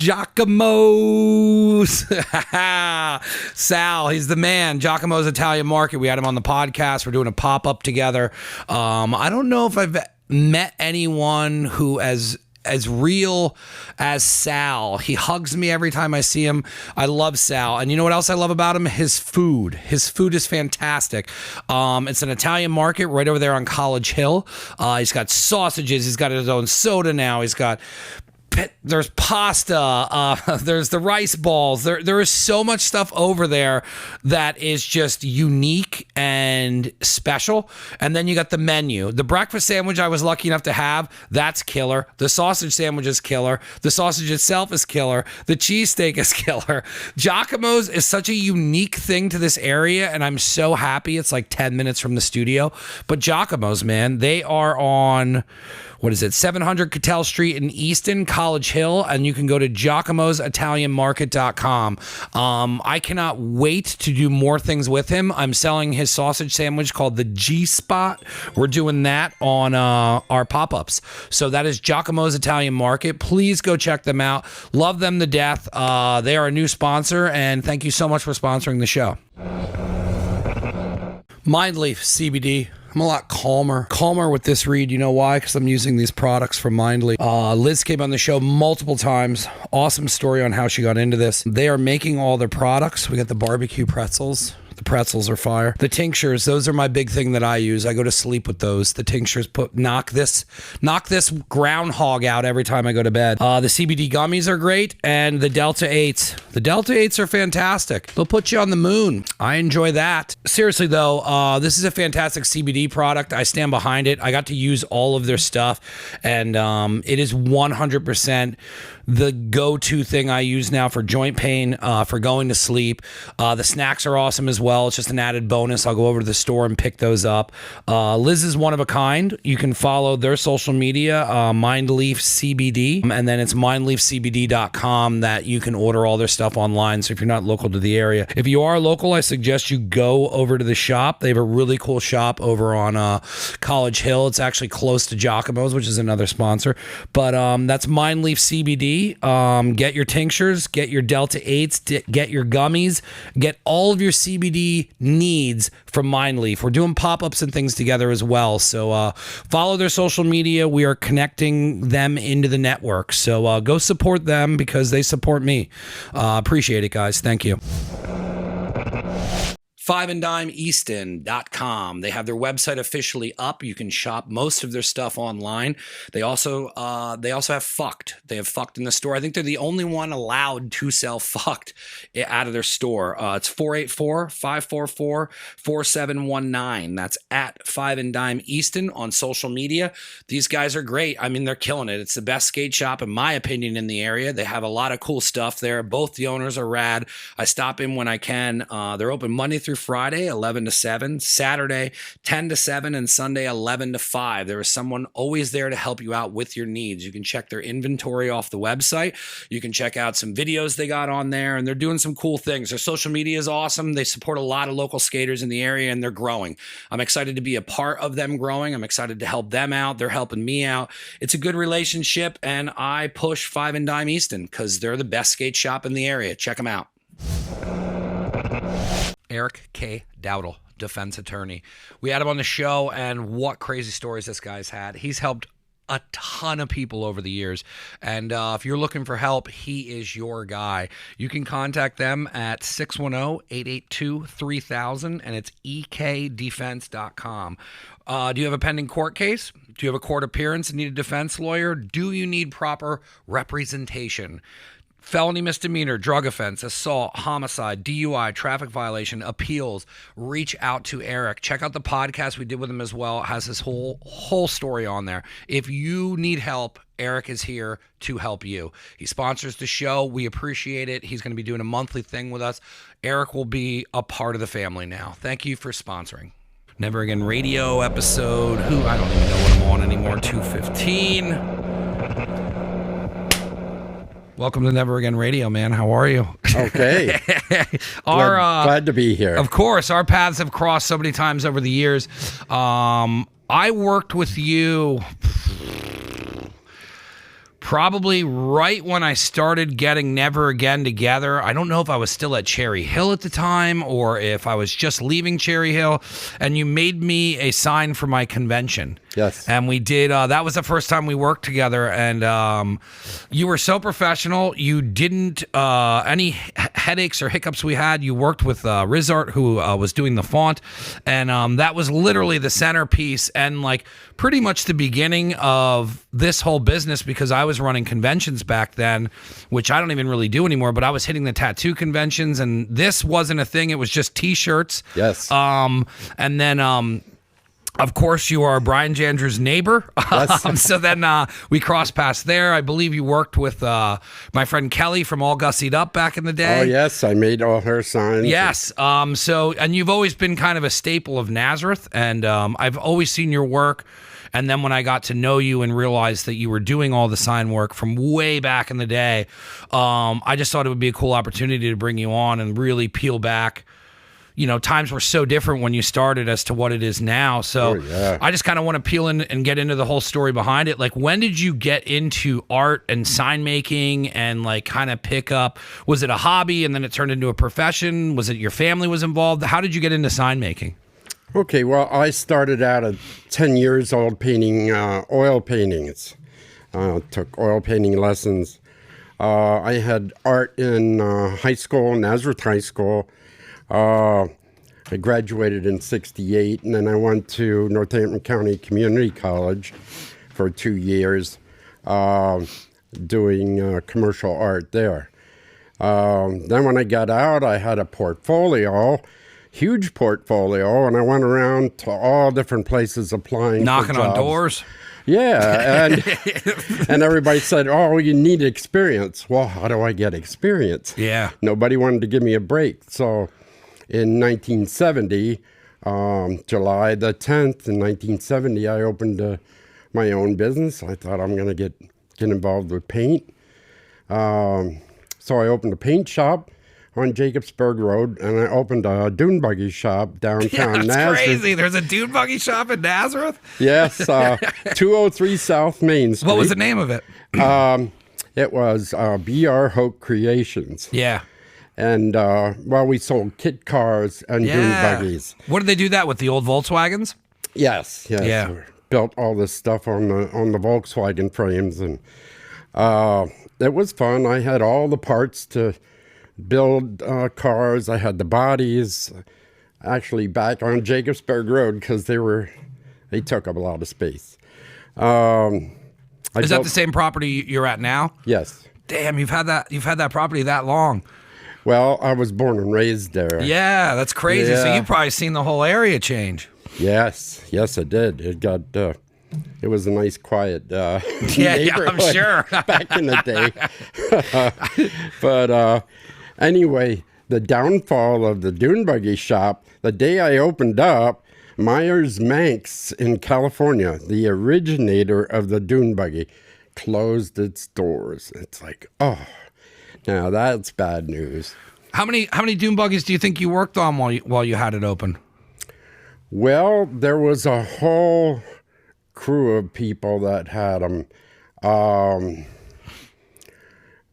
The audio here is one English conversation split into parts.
Giacomo's. Sal, he's the man. Giacomo's Italian Market. We had him on the podcast. We're doing a pop-up together. I don't know if I've met anyone who as real as Sal. He hugs me every time I see him. I love Sal. And you know what else I love about him? His food. His food is fantastic. It's an Italian market right over there on College Hill. He's got sausages. He's got his own soda now. There's pasta, there's the rice balls. There is so much stuff over there that is just unique and special. And then you got the menu. The breakfast sandwich I was lucky enough to have, that's killer. The sausage sandwich is killer. The sausage itself is killer. The cheesesteak is killer. Giacomo's is such a unique thing to this area, and I'm so happy it's like 10 minutes from the studio. But Giacomo's, man, they are on... 700 Cattell Street in Easton, College Hill, and you can go to giacomositalianmarket.com. I cannot wait to do more things with him. I'm selling his sausage sandwich called the G-Spot. We're doing that on our pop-ups. So that is Giacomo's Italian Market. Please go check them out. Love them to death. They are a new sponsor, and thank you so much for sponsoring the show. Mindleaf CBD. I'm a lot calmer with this read. You know why? Because I'm using these products from Mindleaf. Liz came on the show multiple times. Awesome story on how she got into this. They are making all their products. We got the barbecue pretzels. The pretzels are fire. The tinctures, those are my big thing that I use. I go to sleep with those. The tinctures knock this groundhog out every time I go to bed. The CBD gummies are great, and the Delta 8s. The Delta 8s are fantastic. They'll put you on the moon. I enjoy that. Seriously though, this is a fantastic CBD product. I stand behind it. I got to use all of their stuff, and it is 100% the go-to thing I use now for joint pain, for going to sleep. The snacks are awesome as well. It's just an added bonus. I'll go over to the store and pick those up. Liz is one of a kind. You can follow their social media, Mindleaf CBD, and then it's mindleafcbd.com that you can order all their stuff online. So if you're not local to the area, if you are local, I suggest you go over to the shop. They have a really cool shop over on College Hill. It's actually close to Giacomo's, which is another sponsor. But that's Mindleaf CBD. Get your tinctures, get your Delta 8s, get your gummies, get all of your CBD needs from Mindleaf. We're doing pop-ups and things together as well. So follow their social media. We are connecting them into the network. So go support them because they support me. Appreciate it, guys. Thank you. fiveanddimeeaston.com. They have their website officially up. You can shop most of their stuff online. They also have Fucked. They have Fucked in the store. I think they're the only one allowed to sell Fucked out of their store. It's 484-544-4719. That's at 5 and Dime Easton on social media. These guys are great. I mean, they're killing it. It's the best skate shop, in my opinion, in the area. They have a lot of cool stuff there. Both the owners are rad. I stop in when I can. They're open Monday through Friday, 11 to 7, Saturday, 10 to 7, and Sunday, 11 to 5. There is someone always there to help you out with your needs. You can check their inventory off the website. You can check out some videos they got on there, and they're doing some cool things. Their social media is awesome. They support a lot of local skaters in the area, and they're growing. I'm excited to be a part of them growing. I'm excited to help them out. They're helping me out. It's a good relationship, and I push 5 and Dime Easton because they're the best skate shop in the area. Check them out. Eric K. Dowdle, defense attorney. We had him on the show, and what crazy stories this guy's had. He's helped a ton of people over the years, and if you're looking for help, he is your guy. You can contact them at 610-882-3000, and it's ekdefense.com. Do you have a pending court case? Do you have a court appearance and need a defense lawyer? Do you need proper representation? Felony, misdemeanor, drug offense, assault, homicide, DUI, traffic violation, appeals. Reach out to Eric. Check out the podcast we did with him as well. It has his whole story on there. If you need help, Eric is here to help you. He sponsors the show. We appreciate it. He's going to be doing a monthly thing with us. Eric will be a part of the family now. Thank you for sponsoring. Never Again Radio episode. I don't even know what I'm on anymore. 215. Welcome to Never Again Radio, man. How are you? Okay. Glad to be here. Of course. Our paths have crossed so many times over the years. I worked with you probably right when I started getting Never Again together. I don't know if I was still at Cherry Hill at the time or if I was just leaving Cherry Hill, and you made me a sign for my convention. Yes. And we did, that was the first time we worked together, and you were so professional. You didn't, any headaches or hiccups we had, you worked with Rizart, who was doing the font, and that was literally the centerpiece and like pretty much the beginning of this whole business, because I was running conventions back then, which I don't even really do anymore, but I was hitting the tattoo conventions, and this wasn't a thing. It was just t-shirts. Yes. And then, of course, you are Brian Jandrew's neighbor. Yes. So then we crossed paths there. I believe you worked with my friend Kelly from All Gussied Up back in the day. Oh, yes. I made all her signs. Yes. And you've always been kind of a staple of Nazareth, and I've always seen your work. And then when I got to know you and realized that you were doing all the sign work from way back in the day, I just thought it would be a cool opportunity to bring you on and really peel back. You know, times were so different when you started as to what it is now. So I just kind of want to peel in and get into the whole story behind it. Like, when did you get into art and sign making and like kind of pick up? Was it a hobby and then it turned into a profession? Was it your family was involved? How did you get into sign making? Okay, well, I started out at 10 years old painting oil paintings. Took oil painting lessons. I had art in high school, Nazareth High School. I graduated in '68, and then I went to Northampton County Community College for 2 years, doing commercial art there. Then when I got out, I had a portfolio, huge portfolio, and I went around to all different places applying Knocking for jobs. on doors? Yeah, and everybody said, oh, you need experience. Well, how do I get experience? Yeah. Nobody wanted to give me a break. So in 1970, July the 10th, in 1970, I opened my own business. I thought I'm going to get involved with paint. So I opened a paint shop on Jacobsburg Road, and I opened a dune buggy shop downtown That's Nazareth. crazy. There's a dune buggy shop in Nazareth? Yes, 203 South Main Street. What was the name of it? It was B.R. Hoch Creations. Yeah. And, well, we sold kit cars and dune buggies. What did they do that with, the old Volkswagens? Yes. Yeah. We built all this stuff on the Volkswagen frames, and it was fun. I had all the parts to build cars. I had the bodies actually back on Jacobsburg Road because they took up a lot of space. Is that the same property you're at now? Yes. Damn, you've had that property that long. Well, I was born and raised there. Yeah, that's crazy. Yeah. So you've probably seen the whole area change. Yes, I did. It got it was a nice, quiet Yeah, I'm neighborhood sure. back in the day. But anyway, the downfall of the dune buggy shop, the day I opened up, Myers Manx in California, the originator of the dune buggy, closed its doors. It's like, oh, now that's bad news. How many dune buggies do you think you worked on while you had it open? Well, there was a whole crew of people that had them.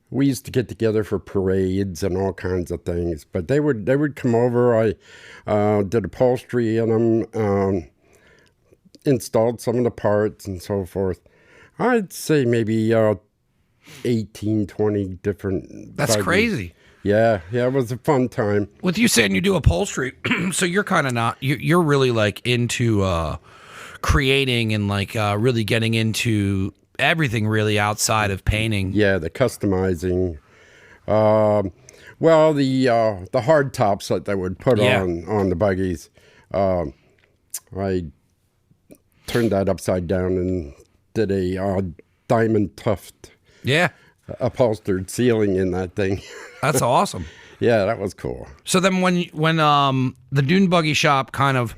We used to get together for parades and all kinds of things, but they would come over. I did upholstery in them, installed some of the parts and so forth. I'd say maybe 18, 20 different That's buggies. crazy. Yeah, it was a fun time. With you saying you do upholstery, so you're kind of not, you're really like into creating and like really getting into everything really outside of painting. Yeah, the customizing. Well, the hard tops that they would put on the buggies, I turned that upside down and did a diamond tuft upholstered ceiling in that thing. That's awesome. Yeah, that was cool. So then when the dune buggy shop kind of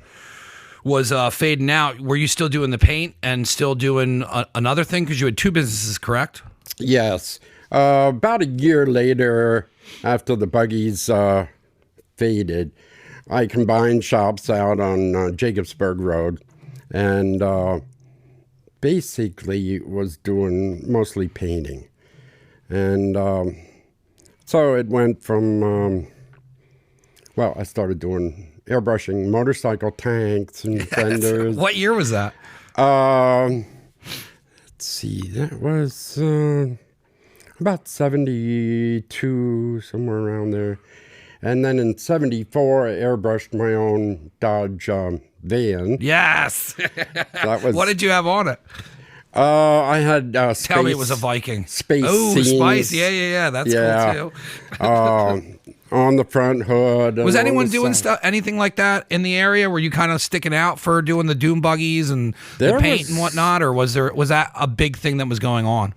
was fading out, were you still doing the paint and still doing another thing? Because you had two businesses, correct? Yes. About a year later, after the buggies faded, I combined shops out on Jacobsburg Road and basically was doing mostly painting. And so it went from, well, I started doing airbrushing motorcycle tanks and fenders. What year was that? Let's see, that was about 72, somewhere around there. And then in 74, I airbrushed my own Dodge van. Yes. That was, What did you have on it? I had space. Tell me it was a Viking. Space Oh, scenes. Spice. Yeah. That's cool too. On the front hood. Was and on anyone the doing side. stuff, anything like that in the area? Were you kind of sticking out for doing the doom buggies and There the paint was- and whatnot, or was that a big thing that was going on?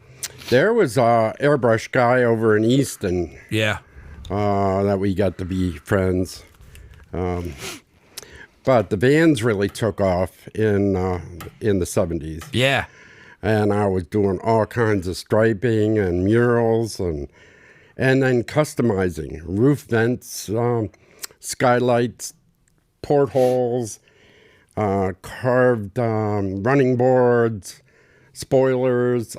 There was a airbrush guy over in Easton Yeah. that we got to be friends. But the vans really took off in the 70s. Yeah. And I was doing all kinds of striping and murals and then customizing roof vents, skylights, portholes, carved running boards, spoilers.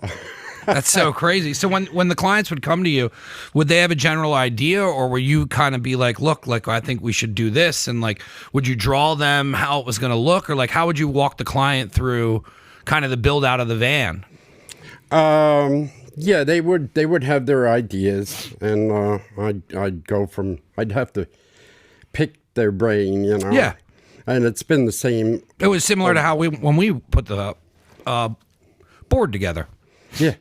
That's so crazy. So when the clients would come to you, would they have a general idea, or were you kind of be like, look, like I think we should do this, and like would you draw them how it was going to look, or like how would you walk the client through kind of the build out of the van? Yeah, they would have their ideas, and I'd have to pick their brain, you know. Yeah. And it's been the same. It was similar to how when we put the board together. Yeah.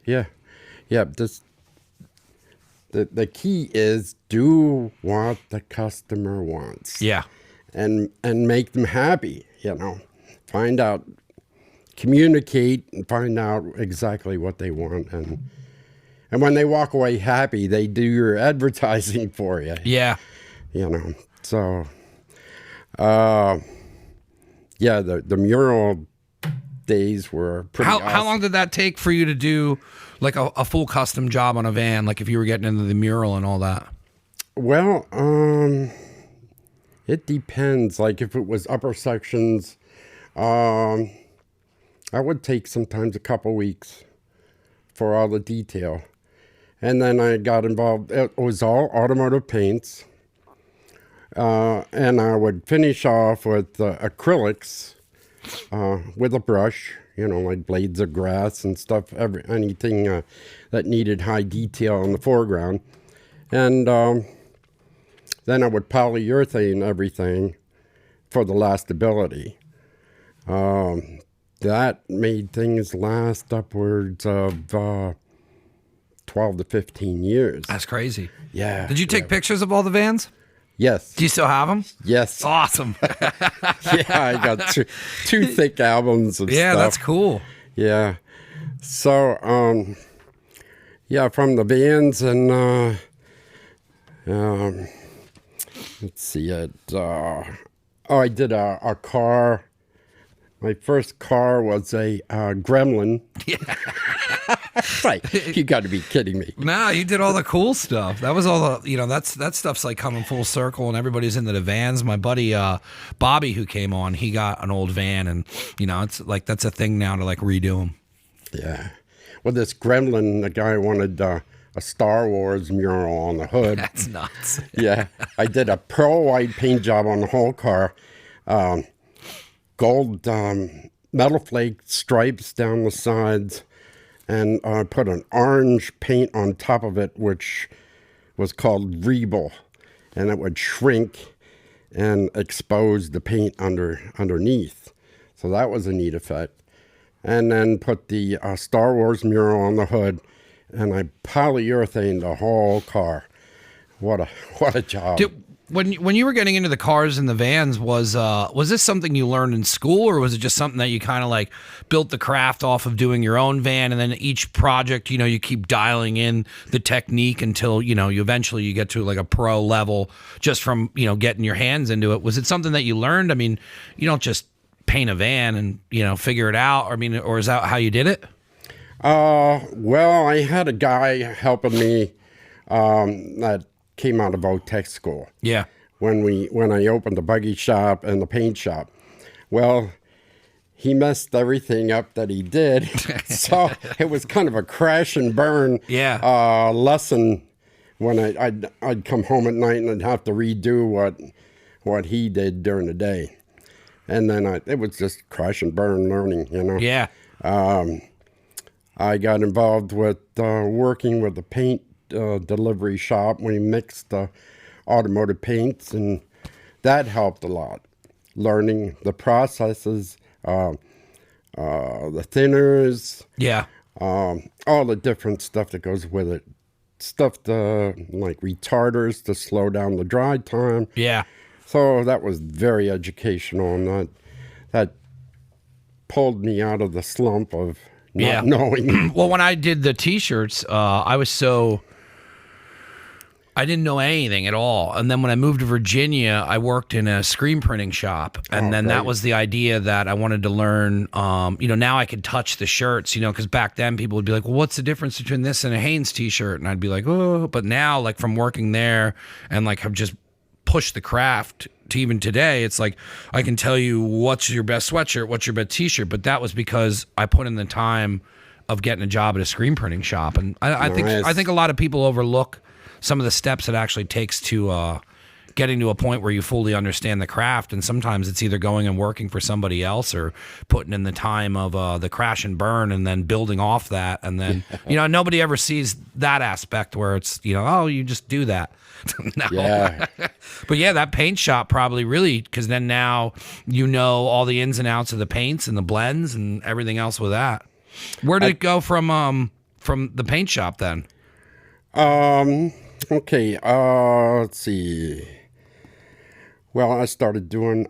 The key is do what the customer wants. Yeah. And make them happy, you know. Find out, communicate, and find out exactly what they want, and when they walk away happy, they do your advertising for you. Yeah. You know. So, yeah, the mural days were pretty awesome. How long did that take for you to do like a full custom job on a van, like if you were getting into the mural and all that? Well, it depends. Like if it was upper sections, I would take sometimes a couple weeks for all the detail. And then I got involved. It was all automotive paints. And I would finish off with acrylics with a brush, you know, like blades of grass and stuff, anything that needed high detail in the foreground. And then I would polyurethane everything for the lastability. That made things last upwards of 12 to 15 years. That's crazy. Yeah. Did you take pictures of all the vans? Yes. Do you still have them? Yes. Awesome. Yeah, I got two thick albums of Yeah, stuff. that's cool. Yeah. So, yeah, from the vans and, let's see it. I did a car. My first car was a Gremlin. Yeah. Right. You got to be kidding me. Nah, you did all the cool stuff. That was all the, that stuff's like coming full circle, and everybody's into the vans. My buddy Bobby, who came on, he got an old van, and it's like that's a thing now to like redo them. Yeah. Well, this Gremlin, the guy wanted a Star Wars mural on the hood. That's nuts. Yeah. I did a pearl white paint job on the whole car. Gold metal flake stripes down the sides. And I put an orange paint on top of it, which was called Rebel. And it would shrink and expose the paint underneath. So that was a neat effect. And then put the Star Wars mural on the hood. And I polyurethaned the whole car. What a job. When you were getting into the cars and the vans, was this something you learned in school, or was it just something that you kind of like built the craft off of doing your own van, and then each project, you keep dialing in the technique until, you eventually you get to like a pro level just from, getting your hands into it? Was it something that you learned? I mean, you don't just paint a van and, figure it out. Or is that how you did it? Well, I had a guy helping me that came out of Votech school. Yeah. When I opened the buggy shop and the paint shop. Well, he messed everything up that he did. So it was kind of a crash and burn lesson when I'd come home at night and I'd have to redo what he did during the day. And then it was just crash and burn learning, you know. Yeah. I got involved with working with a paint delivery shop. We mixed automotive paints, and that helped a lot. Learning the processes, the thinners, all the different stuff that goes with it. Stuff like retarders to slow down the dry time. Yeah. So that was very educational, and that pulled me out of the slump of not knowing. Well, when I did the T-shirts, I didn't know anything at all. And then when I moved to Virginia, I worked in a screen printing shop. And then that was the idea that I wanted to learn, now I could touch the shirts, because back then people would be like, well, what's the difference between this and a Hanes T-shirt? And I'd be like, oh, but now like from working there and like have just pushed the craft to even today, it's like I can tell you what's your best sweatshirt, what's your best T-shirt. But that was because I put in the time of getting a job at a screen printing shop. And I think a lot of people overlook some of the steps it actually takes to getting to a point where you fully understand the craft. And sometimes it's either going and working for somebody else or putting in the time of the crash and burn and then building off that. And then, nobody ever sees that aspect where it's, you just do that. No. Yeah. But yeah, that paint shop probably really, because then now all the ins and outs of the paints and the blends and everything else with that. Where did it go from the paint shop then? Okay, let's see. Well, I started doing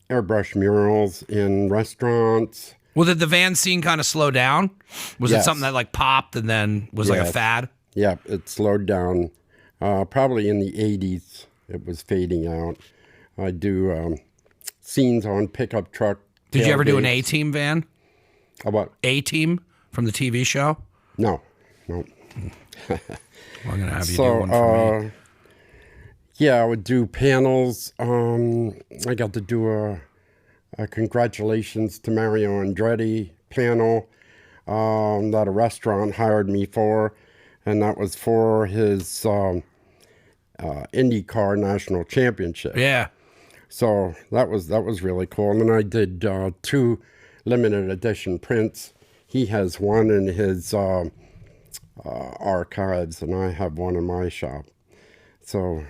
airbrush murals in restaurants. Well, did the van scene kind of slow down? Was it something that like popped and then was like a fad? Yeah, it slowed down. Probably in the 80s, it was fading out. I do scenes on pickup truck. Did you ever do an A-Team van? A what? A-Team from the TV show? No. I'm going to have you do one for me. Yeah, I would do panels. I got to do a congratulations to Mario Andretti panel that a restaurant hired me for, and that was for his IndyCar National Championship. Yeah. So that was really cool. And then I did 2 limited edition prints. He has one in his archives, and I have one in my shop. So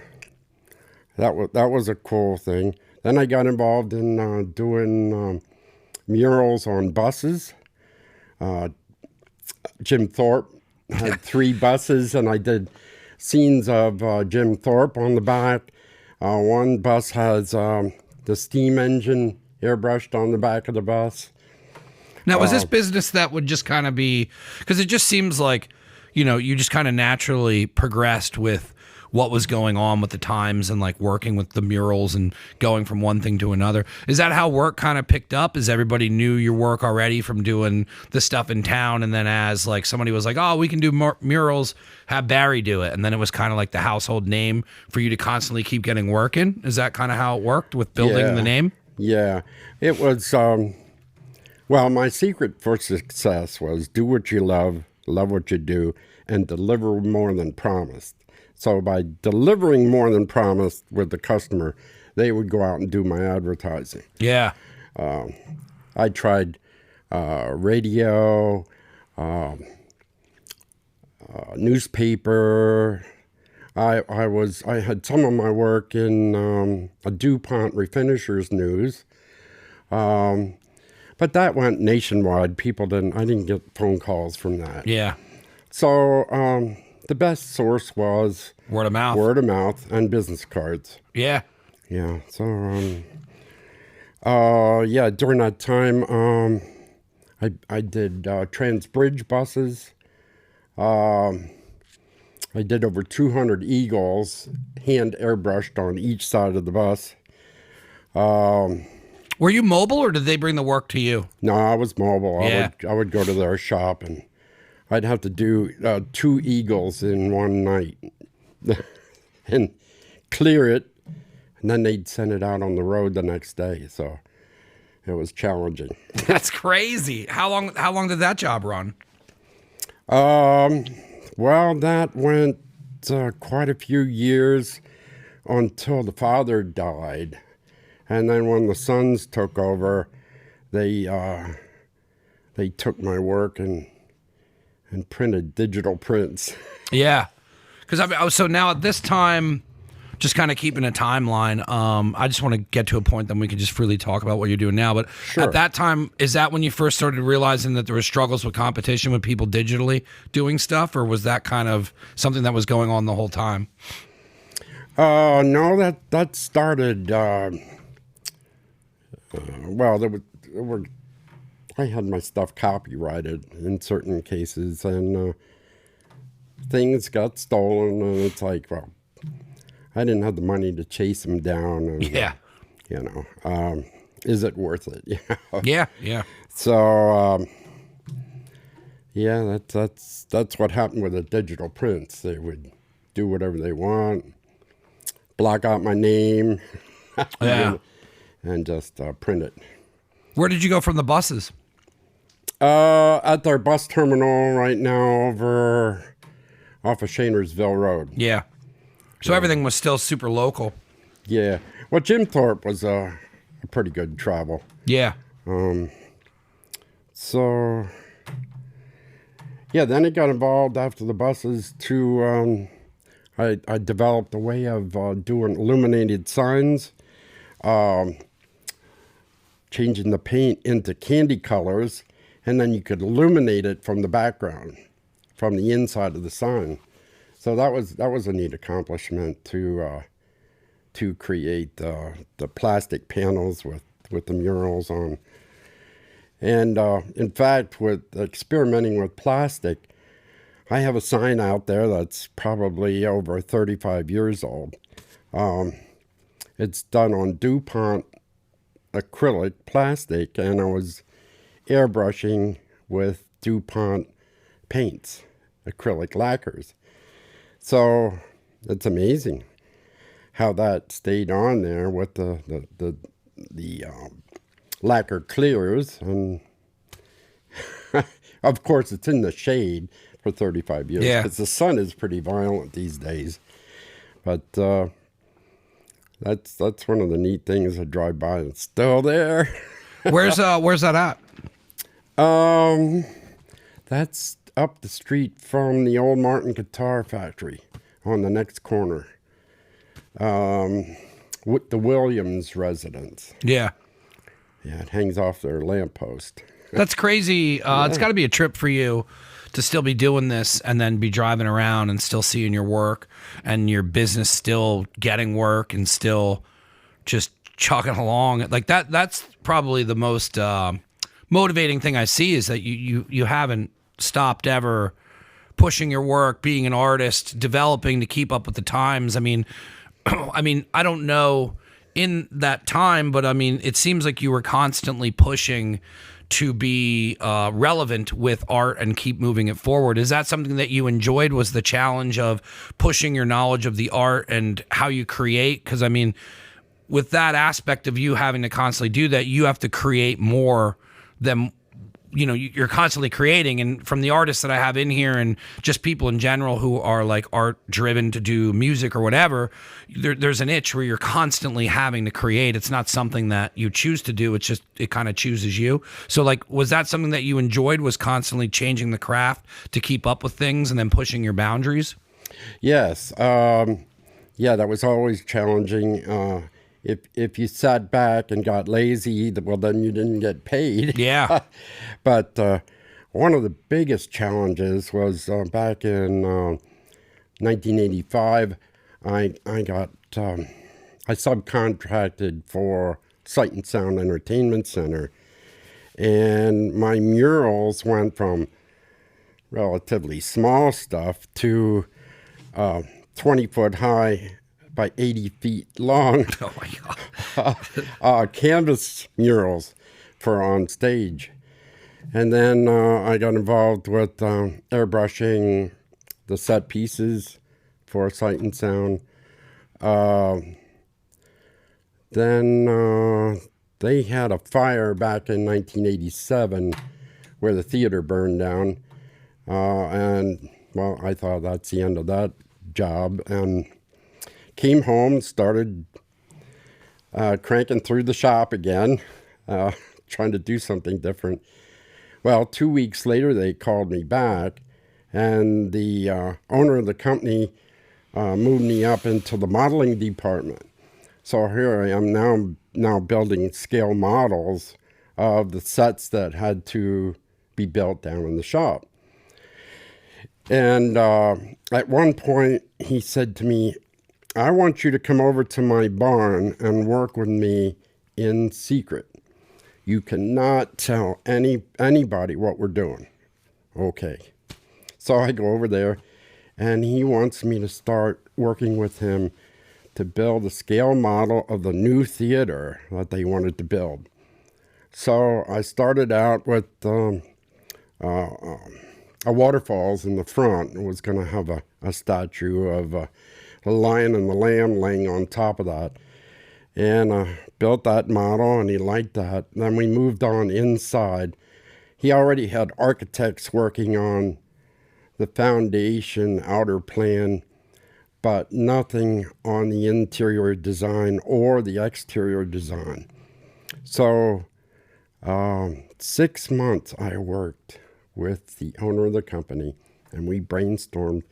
that was a cool thing. Then I got involved in doing murals on buses. Jim Thorpe had 3 buses, and I did scenes of Jim Thorpe on the back. One bus has the steam engine airbrushed on the back of the bus. Now, was this business that would just kind of be, because it just seems like, you just kind of naturally progressed with what was going on with the times and like working with the murals and going from one thing to another. Is that how work kind of picked up? Is everybody knew your work already from doing the stuff in town? And then as like somebody was like, oh, we can do more murals, have Barry do it. And then it was kind of like the household name for you to constantly keep getting work in. Is that kind of how it worked with building the name? Yeah, it was, well, my secret for success was do what you love what you do, and deliver more than promised. So by delivering more than promised with the customer, they would go out and do my advertising. Yeah. I tried radio, newspaper. I had some of my work in a DuPont Refinishers News. But that went nationwide. I didn't get phone calls from that. Yeah. So the best source was word of mouth. Word of mouth and business cards. Yeah. Yeah. So during that time I did Transbridge buses. I did over 200 Eagles hand airbrushed on each side of the bus. Were you mobile, or did they bring the work to you? No, I was mobile. Yeah. I would go to their shop, and I'd have to do 2 Eagles in one night and clear it, and then they'd send it out on the road the next day. So it was challenging. That's crazy. How long did that job run? Well, that went quite a few years until the father died. And then when the sons took over, they took my work and printed digital prints. Yeah. Because so now at this time, just kind of keeping a timeline, I just want to get to a point then we can just freely talk about what you're doing now. But Sure. At that time, is that when you first started realizing that there were struggles with competition with people digitally doing stuff, or was that kind of something that was going on the whole time? No, that started. Well, there were. I had my stuff copyrighted in certain cases, and things got stolen, and it's like, well, I didn't have the money to chase them down, and Yeah. Is it worth it? Yeah. Yeah. So, yeah, that's what happened with the digital prints. They would do whatever they want, block out my name, Yeah. and just print it. Where did you go from the buses? At their bus terminal right now over off of Shanersville Road. Yeah. So everything was still super local. Yeah. Well, Jim Thorpe was a pretty good travel. Yeah. So, yeah, then it got involved after the buses to, I developed a way of doing illuminated signs, changing the paint into candy colors, and then you could illuminate it from the background, from the inside of the sign. So that was a neat accomplishment to create the plastic panels with the murals on. And in fact, with experimenting with plastic, I have a sign out there that's probably over 35 years old. It's done on DuPont acrylic plastic, and I was airbrushing with DuPont paints, acrylic lacquers. So it's amazing how that stayed on there with the lacquer clears, and of course it's in the shade for 35 years Yeah. because the sun is pretty violent these days. But that's one of the neat things. I drive by and it's still there. Where's that at? That's up the street from the old Martin Guitar Factory on the next corner. With the Williams residence. Yeah. Yeah, it hangs off their lamppost. That's crazy. It's got to be a trip for you to still be doing this and then be driving around and still seeing your work and your business still getting work and still just chugging along. Like that's probably the most motivating thing I see is that you haven't stopped ever pushing your work, being an artist, developing to keep up with the times. I mean, I don't know in that time, but I mean, it seems like you were constantly pushing to be relevant with art and keep moving it forward. Is that something that you enjoyed, was the challenge of pushing your knowledge of the art and how you create? Because I mean, with that aspect of you having to constantly do that, you have to create more than, you're constantly creating. And from the artists that I have in here and just people in general who are like art driven to do music or whatever, there's an itch where you're constantly having to create. It's not something that you choose to do. It's just, it kind of chooses you. So like, was that something that you enjoyed, was constantly changing the craft to keep up with things and then pushing your boundaries? Yes. Yeah, that was always challenging. If you sat back and got lazy, well, then you didn't get paid. Yeah. But one of the biggest challenges was back in 1985. I subcontracted for Sight and Sound Entertainment Center, and my murals went from relatively small stuff to 20 foot high by 80 feet long. Oh my God. Canvas murals for on stage. And then I got involved with airbrushing the set pieces for Sight and Sound. Then they had a fire back in 1987 where the theater burned down. And, well, I thought that's the end of that job. And came home, started cranking through the shop again, trying to do something different. Well, 2 weeks later, they called me back, and the owner of the company moved me up into the modeling department. So here I am now building scale models of the sets that had to be built down in the shop. And at one point, he said to me, I want you to come over to my barn and work with me in secret. You cannot tell anybody what we're doing. Okay. So I go over there, and he wants me to start working with him to build a scale model of the new theater that they wanted to build. So I started out with a waterfalls in the front. It was going to have a statue of a lion and the lamb laying on top of that. And I built that model, and he liked that. Then we moved on inside. He already had architects working on the foundation, outer plan, but nothing on the interior design or the exterior design. So 6 months I worked with the owner of the company, and we brainstormed,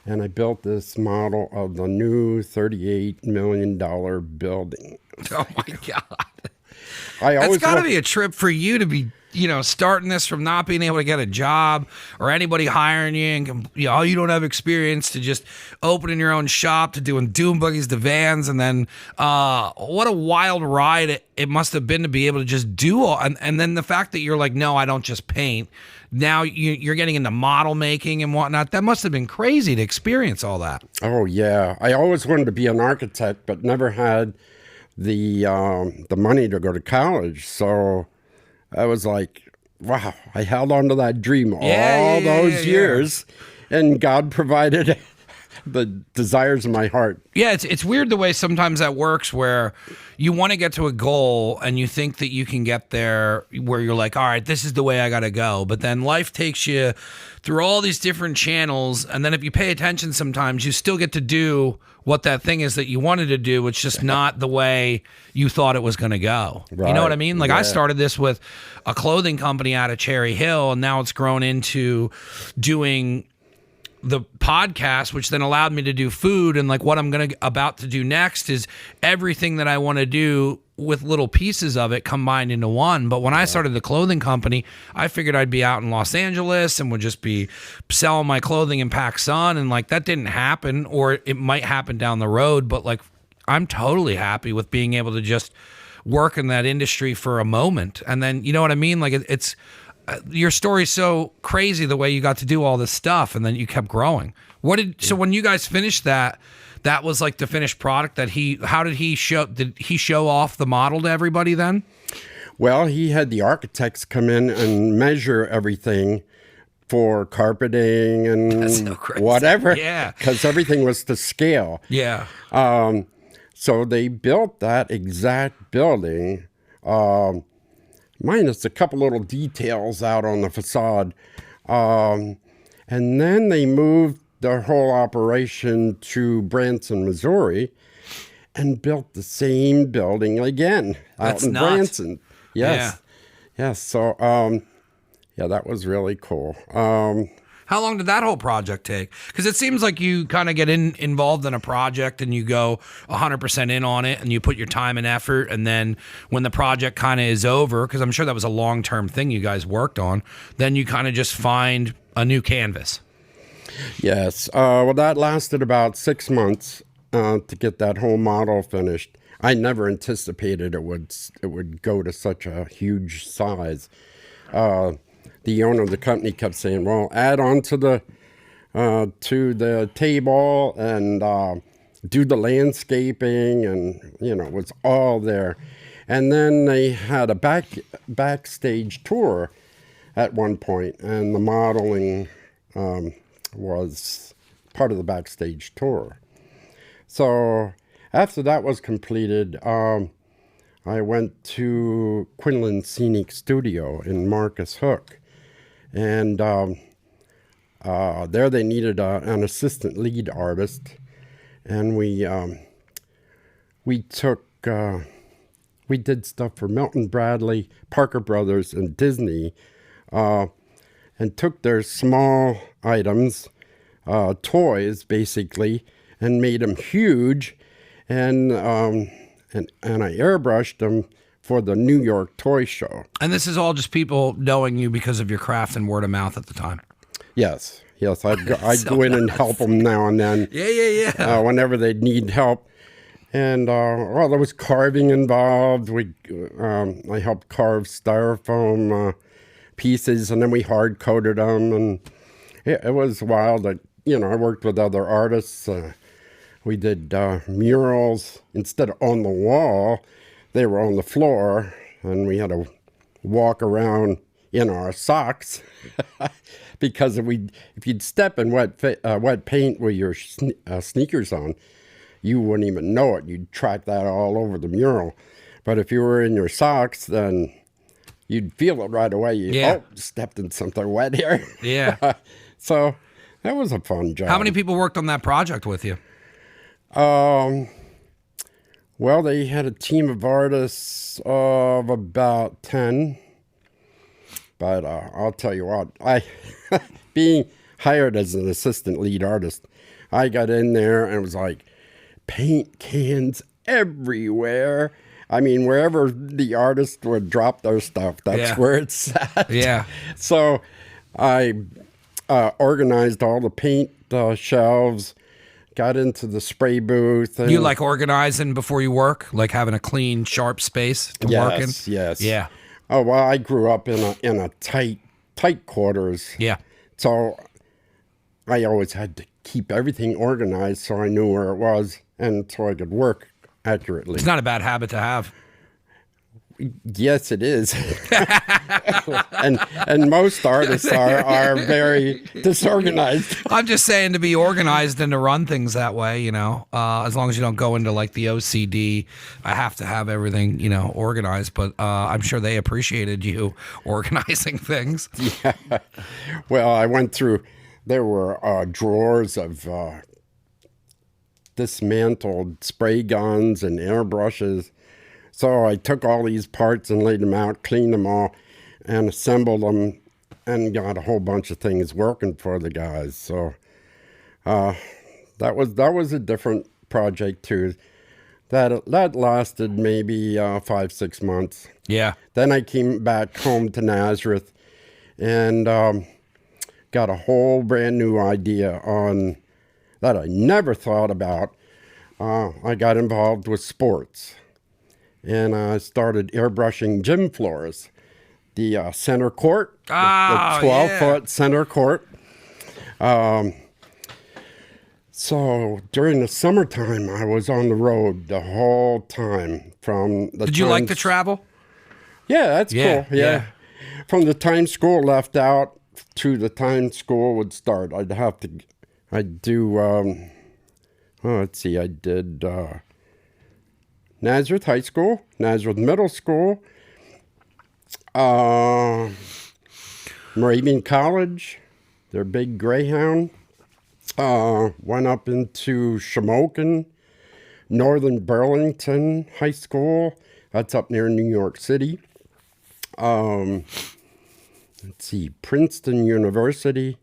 and I built this model of the new $38 million building. Oh my God. It's got to be a trip for you to be, starting this from not being able to get a job or anybody hiring you, and you don't have experience, to just opening your own shop, to doing dune buggies to vans, and then what a wild ride it must have been to be able to just do all, and then the fact that you're like, no, I don't just paint. Now you're getting into model making and whatnot. That must have been crazy to experience all that. Oh yeah, I always wanted to be an architect, but never had the money to go to college. So I was like, wow, I held on to that dream all those years, and God provided the desires of my heart. Yeah, it's weird the way sometimes that works, where you want to get to a goal and you think that you can get there, where you're like, all right, this is the way I got to go. But then life takes you through all these different channels. And then if you pay attention, sometimes you still get to do what that thing is that you wanted to do. It's just not the way you thought it was going to go. Right. You know what I mean? Like I started this with a clothing company out of Cherry Hill, and now it's grown into doing the podcast, which then allowed me to do food. And like what I'm about to do next is everything that I want to do with little pieces of it combined into one. But when I started the clothing company, I figured I'd be out in Los Angeles and would just be selling my clothing in PacSun, and like that didn't happen, or it might happen down the road. But like I'm totally happy with being able to just work in that industry for a moment, and then you know what I mean? Like it's your story's so crazy the way you got to do all this stuff, and then you kept growing. So when you guys finished that was like the finished product that did he show off the model to everybody then? Well, he had the architects come in and measure everything for carpeting and so whatever. Yeah. Because everything was to scale. Yeah. So they built that exact building, minus a couple little details out on the facade. And then they moved their whole operation to Branson, Missouri, and built the same building again out in Branson. Yes. Yeah. Yes. So, that was really cool. How long did that whole project take? Because it seems like you kind of get involved in a project and you go 100% in on it, and you put your time and effort, and then when the project kind of is over, because I'm sure that was a long-term thing you guys worked on, then you kind of just find a new canvas. Yes. Well, that lasted about 6 months to get that whole model finished. I never anticipated it would go to such a huge size. The owner of the company kept saying, well, add on to the table and do the landscaping, and, it was all there. And then they had a backstage tour at one point, and the modeling was part of the backstage tour. So after that was completed, I went to Quinlan Scenic Studio in Marcus Hook, and there they needed an assistant lead artist, and we did stuff for Milton Bradley, Parker Brothers, and Disney, and took their small items, toys basically, and made them huge, and I airbrushed them for the New York Toy Show. And this is all just people knowing you because of your craft and word of mouth at the time. Yes, I'd go in and help them now and then. Yeah. Whenever they'd need help. And, well, there was carving involved. I helped carve styrofoam pieces, and then we hard-coated them. And it was wild. I worked with other artists. We did murals. Instead of on the wall, they were on the floor, and we had to walk around in our socks because if you'd step in wet paint with your sneakers on, you wouldn't even know it. You'd track that all over the mural. But if you were in your socks, then you'd feel it right away. Stepped in something wet here. Yeah. So that was a fun job. How many people worked on that project with you? Well, they had a team of artists of about 10. But I'll tell you what, being hired as an assistant lead artist, I got in there and it was like, paint cans everywhere. I mean, wherever the artist would drop their stuff, that's where it's sat. Yeah. So I organized all the paint shelves, got into the spray booth. And You like organizing before you work? Like having a clean, sharp space to work in? Yes. Yeah. Oh, well, I grew up in a tight quarters. Yeah. So I always had to keep everything organized so I knew where it was and so I could work accurately. It's not a bad habit to have. Yes, it is. and most artists are very disorganized. I'm just saying to be organized and to run things that way, as long as you don't go into like the OCD, I have to have everything, organized. But I'm sure they appreciated you organizing things. Yeah. Well, I went through, there were drawers of dismantled spray guns and airbrushes. So I took all these parts and laid them out, cleaned them all, and assembled them, and got a whole bunch of things working for the guys. So that was a different project too. That lasted maybe 5-6 months. Yeah. Then I came back home to Nazareth, and got a whole brand new idea on that I never thought about. I got involved with sports. And I started airbrushing gym floors, the center court, the 12-foot center court. So during the summertime, I was on the road the whole time. Did you like to travel? Yeah, that's cool. Yeah. From the time school left out to the time school would start, I did Nazareth High School, Nazareth Middle School, Moravian College, their big Greyhound, went up into Shamokin, Northern Burlington High School, that's up near New York City. Princeton University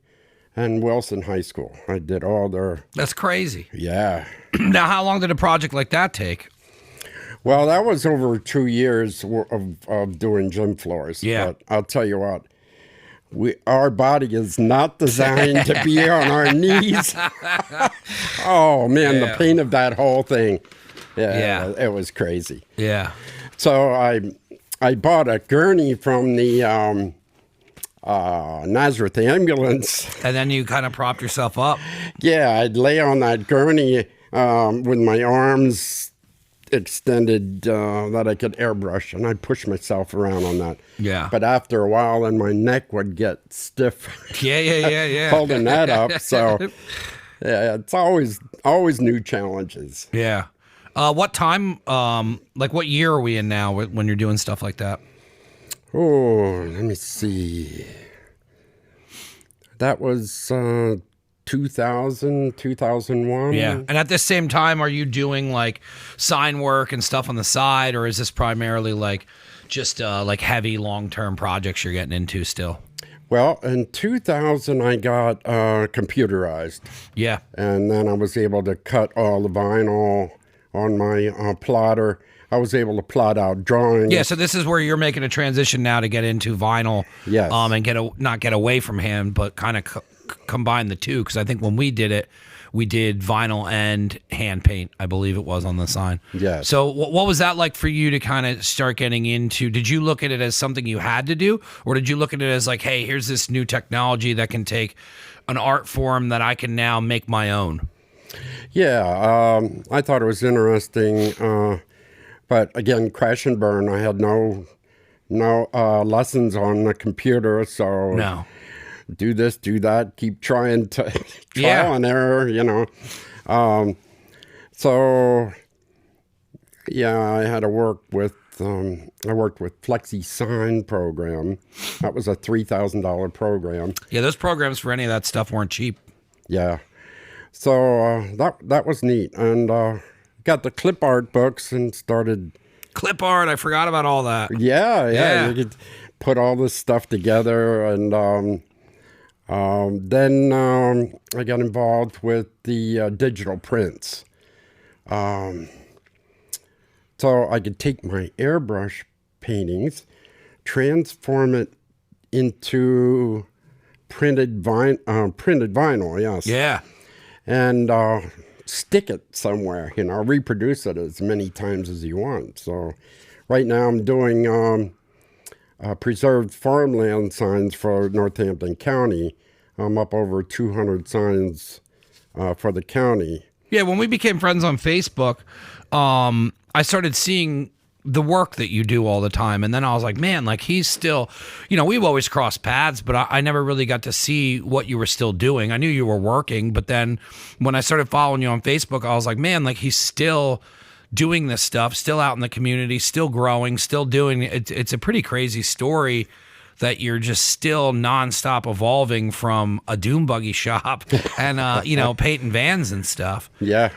and Wilson High School. I did all their... That's crazy. Yeah. Now, how long did a project like that take? Well, that was over 2 years of doing gym floors. Yeah. But I'll tell you what, our body is not designed to be on our knees. Oh, man, the pain of that whole thing. Yeah. It was crazy. Yeah. So I bought a gurney from the Nazareth ambulance. And then you kind of propped yourself up. Yeah, I'd lay on that gurney with my arms extended that I could airbrush, and I'd push myself around on that. Yeah. But after a while, then my neck would get stiff. Yeah. Holding that up. So, yeah, it's always new challenges. Yeah. What time, like what year are we in now when you're doing stuff like that? Oh, let me see. That was 2000, 2001. Yeah. And at the same time, are you doing like sign work and stuff on the side, or is this primarily like just like heavy long-term projects you're getting into still? Well, in 2000, I got computerized. Yeah. And then I was able to cut all the vinyl on my plotter. I was able to plot out drawings. Yeah, so this is where you're making a transition now to get into vinyl. Yes. And not get away from hand, but kind of combine the two. Because I think when we did it, we did vinyl and hand paint, I believe it was on the sign. Yes. So what was that like for you to kind of start getting into? Did you look at it as something you had to do? Or did you look at it as like, hey, here's this new technology that can take an art form that I can now make my own? Yeah, I thought it was interesting. But again, crash and burn. I had no lessons on the computer, so No. do this, do that, keep trying to Yeah. trial and error, So yeah, I had to work with I worked with Flexi Sign program. That was a $3,000 program. Yeah, those programs for any of that stuff weren't cheap. Yeah, so that was neat, and got the clip art books and started. Clip art, I forgot about all that. Yeah. You could put all this stuff together, and then I got involved with the digital prints. So I could take my airbrush paintings, transform it into printed vinyl, yes. Yeah. And stick it somewhere, reproduce it as many times as you want. So right now I'm doing preserved farmland signs for Northampton County. I'm up over 200 signs for the county. Yeah, when we became friends on Facebook, I started seeing the work that you do all the time. And then I was like, man, like he's still, we've always crossed paths, but I never really got to see what you were still doing. I knew you were working, but then when I started following you on Facebook, I was like, man, like he's still doing this stuff, still out in the community, still growing, still doing it. It's a pretty crazy story that you're just still nonstop evolving from a dune buggy shop and, painting vans and stuff. Yeah.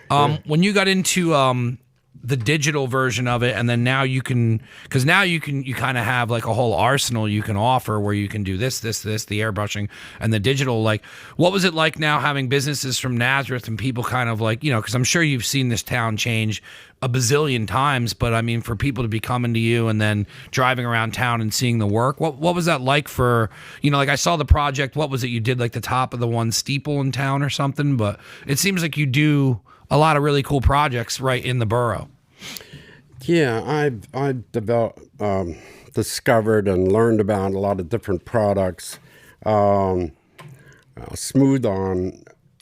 When you got into, the digital version of it, and then now you kind of have like a whole arsenal you can offer where you can do this, the airbrushing and the digital. Like, what was it like now having businesses from Nazareth and people kind of like, because I'm sure you've seen this town change a bazillion times, but I mean, for people to be coming to you and then driving around town and seeing the work, what was that like for, like I saw the project, what was it you did, like the top of the one steeple in town or something, but it seems like you do a lot of really cool projects right in the borough. Yeah, I've developed, discovered and learned about a lot of different products. Smooth On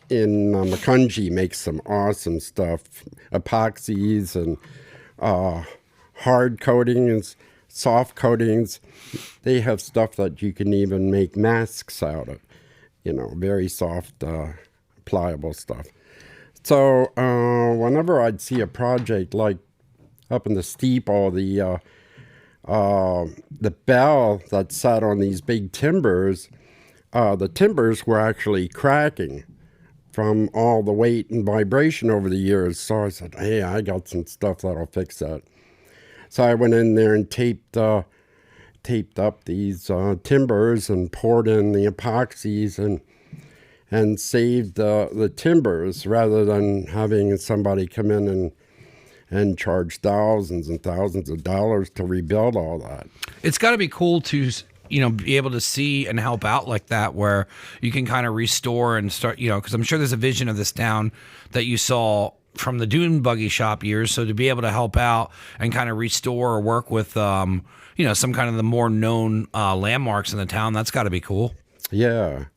in Macungie makes some awesome stuff. Epoxies and hard coatings, soft coatings. They have stuff that you can even make masks out of. Very soft, pliable stuff. So whenever I'd see a project like up in the steeple, the bell that sat on these big timbers, the timbers were actually cracking from all the weight and vibration over the years. So I said, hey, I got some stuff that'll fix that. So I went in there and taped up these timbers and poured in the epoxies and saved the timbers rather than having somebody come in and charge thousands and thousands of dollars to rebuild all that. It's got to be cool to, be able to see and help out like that, where you can kind of restore and start, because I'm sure there's a vision of this town that you saw from the dune buggy shop years. So to be able to help out and kind of restore or work with, some kind of the more known landmarks in the town, that's got to be cool. Yeah.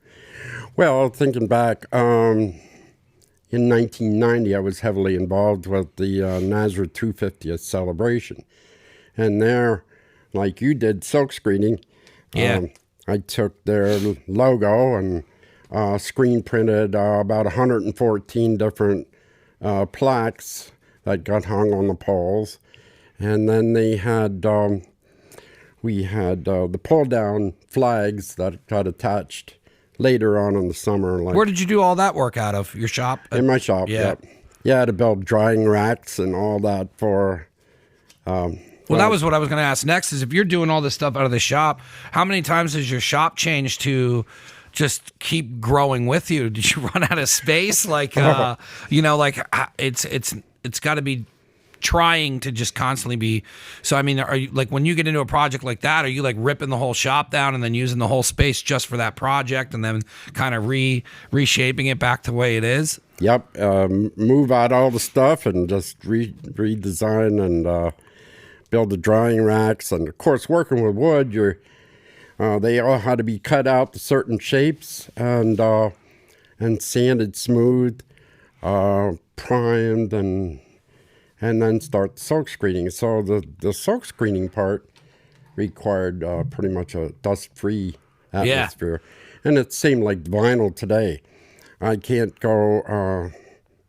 Well, thinking back, in 1990, I was heavily involved with the Nazareth 250th celebration. And there, like you did, silk screening. Yeah. I took their logo and screen printed about 114 different plaques that got hung on the poles. And then they had, we had the pull-down flags that got attached later on in the summer. Like Where did you do all that work out of? Your shop? in my shop, Yeah. yep. Yeah, I had to build drying racks and all that for... Well, that was what I was going to ask next is if you're doing all this stuff out of the shop, how many times has your shop changed to just keep growing with you? Did you run out of space? Like, you know, like it's got to be trying to just constantly be. So, I mean, are you like when you get into a project like that, are you like ripping the whole shop down and then using the whole space just for that project and then kind of reshaping it back to the way it is? Yep, move out all the stuff and just redesign and build the drying racks. And of course, working with wood, they all had to be cut out to certain shapes and sanded smooth, primed, and then start silk screening. So the silk screening part required pretty much a dust-free atmosphere, and it seemed like vinyl today. I can't go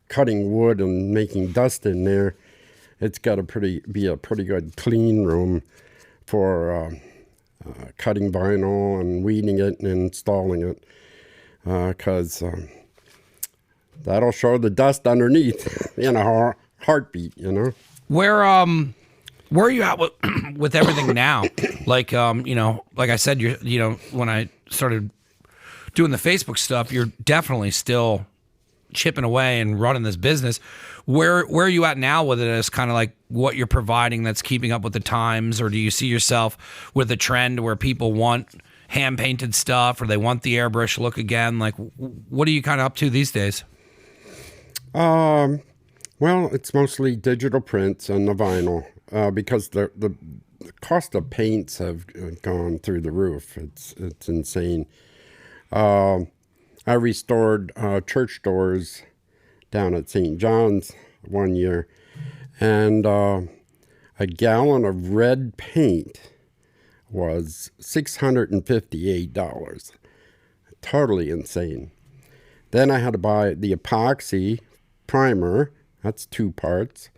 cutting wood and making dust in there. It's got to be a pretty good clean room for cutting vinyl and weeding it and installing it, because that'll show the dust underneath in a heartbeat, you know. Where are you at with everything now? Like you know, like I said, you know, when I started doing the Facebook stuff, you're definitely still chipping away and running this business. Where are you at now with it as kind of like what you're providing that's keeping up with the times, or do you see yourself with a trend where people want hand painted stuff or they want the airbrush look again? Like, what are you kind of up to these days? Well, it's mostly digital prints and the vinyl because the cost of paints have gone through the roof. It's insane. I restored church doors down at St. John's one year, and a gallon of red paint was $658. Totally insane. Then I had to buy the epoxy primer. That's 2 parts.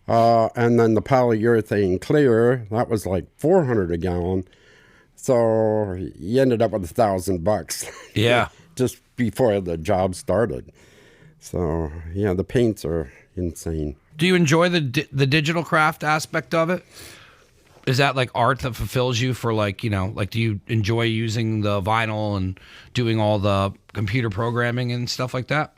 And then the polyurethane clear, that was like $400 a gallon. So you ended up with $1,000. Yeah. Just before the job started. So yeah, the paints are insane. Do you enjoy the digital craft aspect of it? Is that like art that fulfills you for like, you know, like do you enjoy using the vinyl and doing all the computer programming and stuff like that?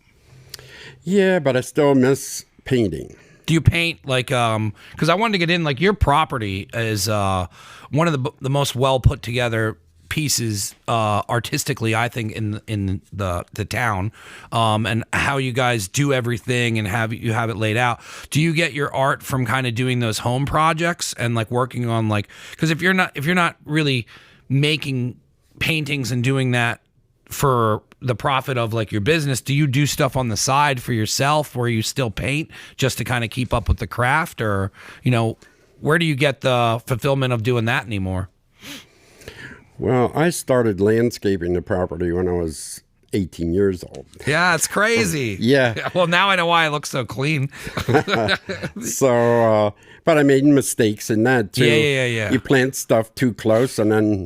Yeah, but I still miss painting. Do you paint like because I wanted to get in, like your property is one of the most well put together pieces artistically, I think, in the town, and how you guys do everything and have it laid out. Do you get your art from kind of doing those home projects and like working on like, because if you're not really making paintings and doing that for the profit of like your business, do you do stuff on the side for yourself where you still paint just to kind of keep up with the craft, or you know, where do you get the fulfillment of doing that anymore? Well, I started landscaping the property when I was 18 years old. Yeah, it's crazy. Yeah. Well, now I know why it looks so clean. So, but I made mistakes in that too. Yeah. You plant stuff too close, and then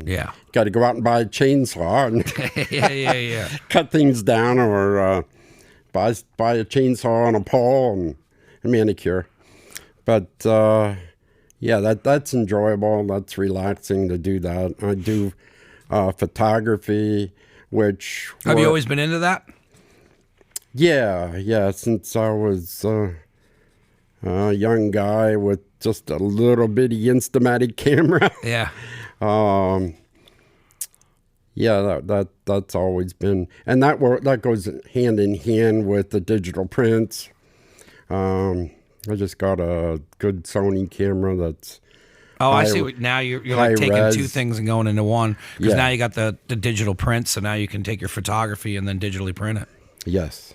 got to go out and buy a chainsaw and yeah. cut things down, or buy a chainsaw and a pole and a manicure. But yeah, that's enjoyable. That's relaxing to do that. I do photography, which... Have you always been into that? Yeah, since I was a young guy with just a little bitty Instamatic camera. Yeah. Yeah, that's always been... And that goes hand in hand with the digital prints. I just got a good Sony camera that's... I see. Now you're like taking res. 2 things and going into one, because now you got the digital print, so now you can take your photography and then digitally print it. Yes.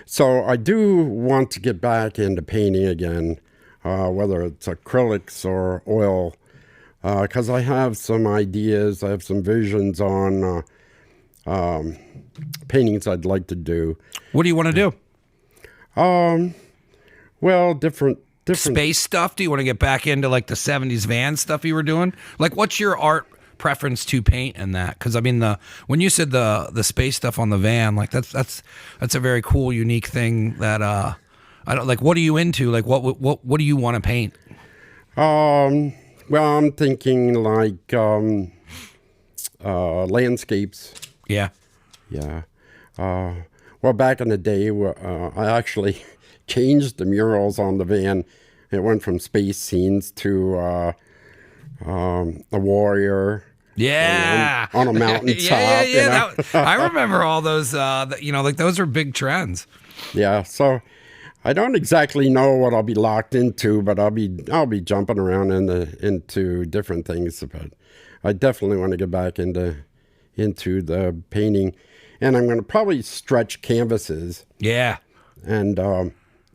So I do want to get back into painting again, whether it's acrylics or oil, because I have some ideas. I have some visions on paintings I'd like to do. What do you want to do? Well, different. Space stuff? Do you want to get back into like the 70s van stuff you were doing? Like, what's your art preference to paint in that? Because I mean, when you said the space stuff on the van, like that's a very cool, unique thing that I don't like. What are you into? Like, what do you want to paint? Well, I'm thinking like landscapes. Yeah. Yeah. Well, back in the day, I actually changed the murals on the van. It went from space scenes to a warrior. Yeah. On a mountaintop. Yeah. I remember all those, like those were big trends. Yeah. So I don't exactly know what I'll be locked into, but I'll be jumping around into different things. But I definitely want to get back into the painting, and I'm going to probably stretch canvases. Yeah. And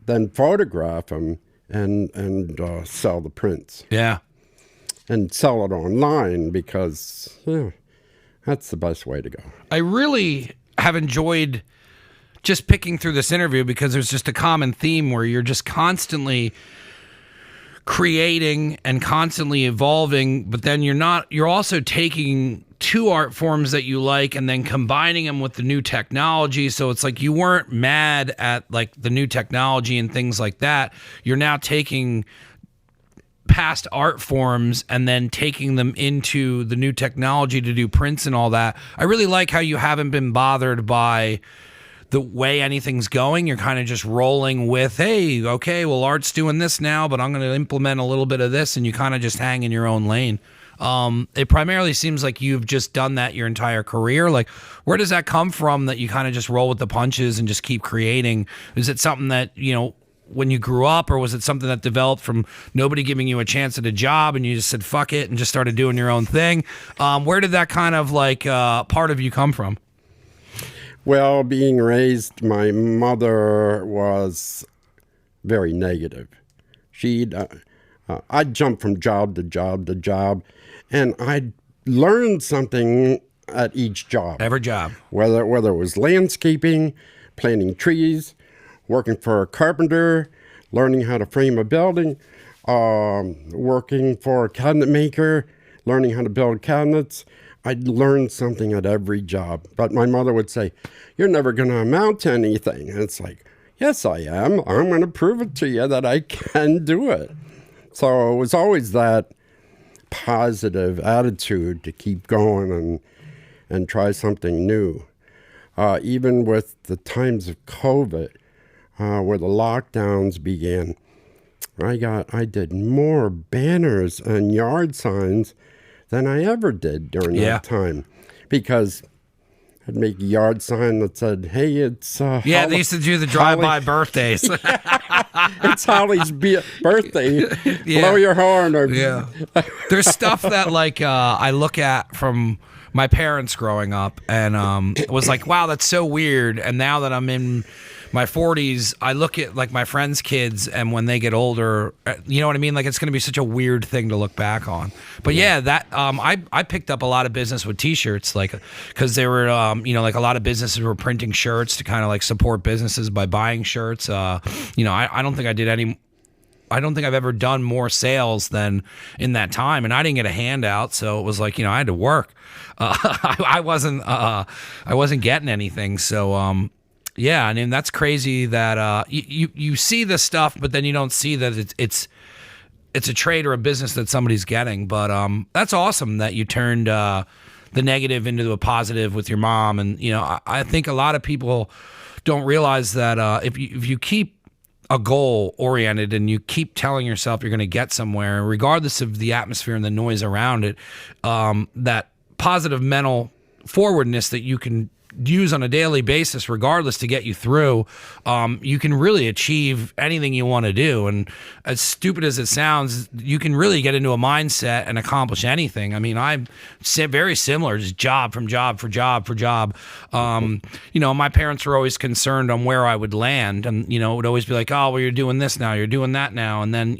then photograph them and sell the prints. Yeah. And sell it online because that's the best way to go. I really have enjoyed just picking through this interview because there's just a common theme where you're just constantly creating and constantly evolving, but then you're also taking two art forms that you like and then combining them with the new technology. So it's like you weren't mad at like the new technology and things like that. You're now taking past art forms and then taking them into the new technology to do prints and all that. I really like how you haven't been bothered by the way anything's going. You're kind of just rolling with, hey, okay, well, art's doing this now, but I'm going to implement a little bit of this, and you kind of just hang in your own lane. It primarily seems like you've just done that your entire career. Like, where does that come from that you kind of just roll with the punches and just keep creating? Is it something that, when you grew up, or was it something that developed from nobody giving you a chance at a job and you just said, fuck it, and just started doing your own thing? Where did that kind of part of you come from? Well, being raised, my mother was very negative. I'd jump from job to job to job, and I'd learn something at each job. Every job. Whether it was landscaping, planting trees, working for a carpenter, learning how to frame a building, working for a cabinet maker, learning how to build cabinets. I'd learn something at every job. But my mother would say, you're never going to amount to anything. And it's like, yes, I am. I'm going to prove it to you that I can do it. So it was always that positive attitude to keep going and try something new. Even with the times of COVID, where the lockdowns began, I did more banners and yard signs than I ever did during that time, because I'd make a yard sign that said, hey, it's they used to do the drive-by birthdays. It's Holly's birthday. Blow your horn. There's stuff that I look at from my parents growing up and was like, wow, that's so weird. And now that I'm in my 40s, I look at like my friends' kids, and when they get older, you know what I mean? Like, it's going to be such a weird thing to look back on. But that I picked up a lot of business with T-shirts, like, because there were like a lot of businesses were printing shirts to kind of like support businesses by buying shirts. I don't think I did any. I don't think I've ever done more sales than in that time, and I didn't get a handout, so it was like, I had to work. I wasn't getting anything, so. Yeah, I mean, that's crazy that you see this stuff, but then you don't see that it's a trade or a business that somebody's getting. But that's awesome that you turned the negative into a positive with your mom. And, I think a lot of people don't realize that if you keep a goal oriented and you keep telling yourself you're going to get somewhere, regardless of the atmosphere and the noise around it, that positive mental forwardness that you can use on a daily basis, regardless, to get you through, you can really achieve anything you want to do. And as stupid as it sounds, you can really get into a mindset and accomplish anything. I mean, I'm very similar, just job from job for job for job. My parents were always concerned on where I would land, and it would always be like, oh, well, you're doing this now, you're doing that now, and then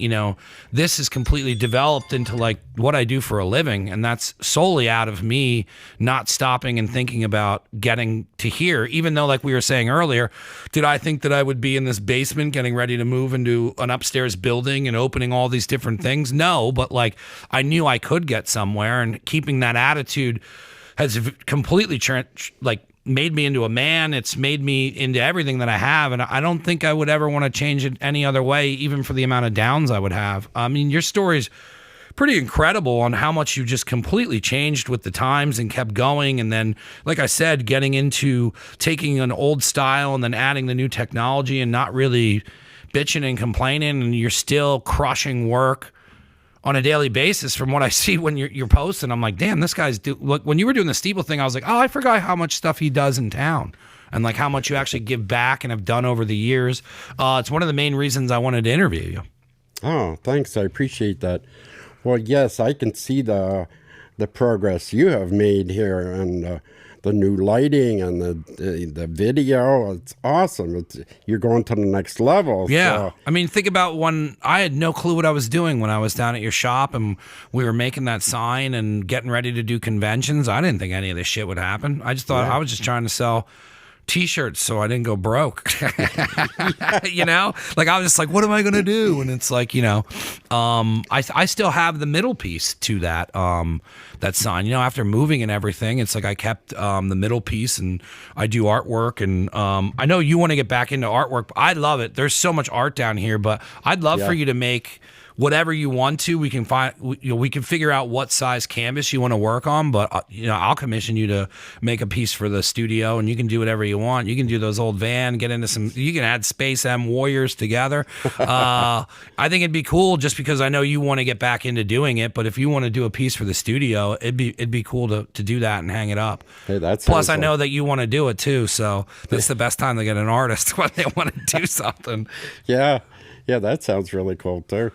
this is completely developed into like what I do for a living, and that's solely out of me not stopping and thinking about getting getting to here, even though, like we were saying earlier, did I think that I would be in this basement getting ready to move into an upstairs building and opening all these different things? No, but like I knew I could get somewhere, and keeping that attitude has completely made me into a man. It's made me into everything that I have, and I don't think I would ever want to change it any other way, even for the amount of downs I would have. I mean, your story's pretty incredible on how much you just completely changed with the times and kept going. And then, like I said, getting into taking an old style and then adding the new technology and not really bitching and complaining, and you're still crushing work on a daily basis. From what I see when you're posting, I'm like, damn, this guy's look. When you were doing the steeple thing, I was like, oh, I forgot how much stuff he does in town, and like how much you actually give back and have done over the years. It's one of the main reasons I wanted to interview you. Oh, thanks. I appreciate that. Well, yes, I can see the progress you have made here, and the new lighting and the video. It's awesome. You're going to the next level. Yeah. So. I mean, think about when I had no clue what I was doing when I was down at your shop and we were making that sign and getting ready to do conventions. I didn't think any of this shit would happen. I just thought I was just trying to sell T-shirts so I didn't go broke. You know, like I was just like, what am I gonna do? And it's like, you know, I still have the middle piece to that that sign. You know, after moving and everything, it's like I kept the middle piece, and I do artwork. And I know you want to get back into artwork. I love it. There's so much art down here, but I'd love for you to make whatever you want to. We can find, you know, we can figure out what size canvas you want to work on, but you know, I'll commission you to make a piece for the studio, and you can do whatever you want. You can do those old van, get into some, you can add Space M Warriors together. I think it'd be cool, just because I know you want to get back into doing it, but if you want to do a piece for the studio, it'd be cool to do that and hang it up. Hey, Plus, I know that you want to do it too, so that's the best time to get an artist, when they want to do something. Yeah, that sounds really cool too.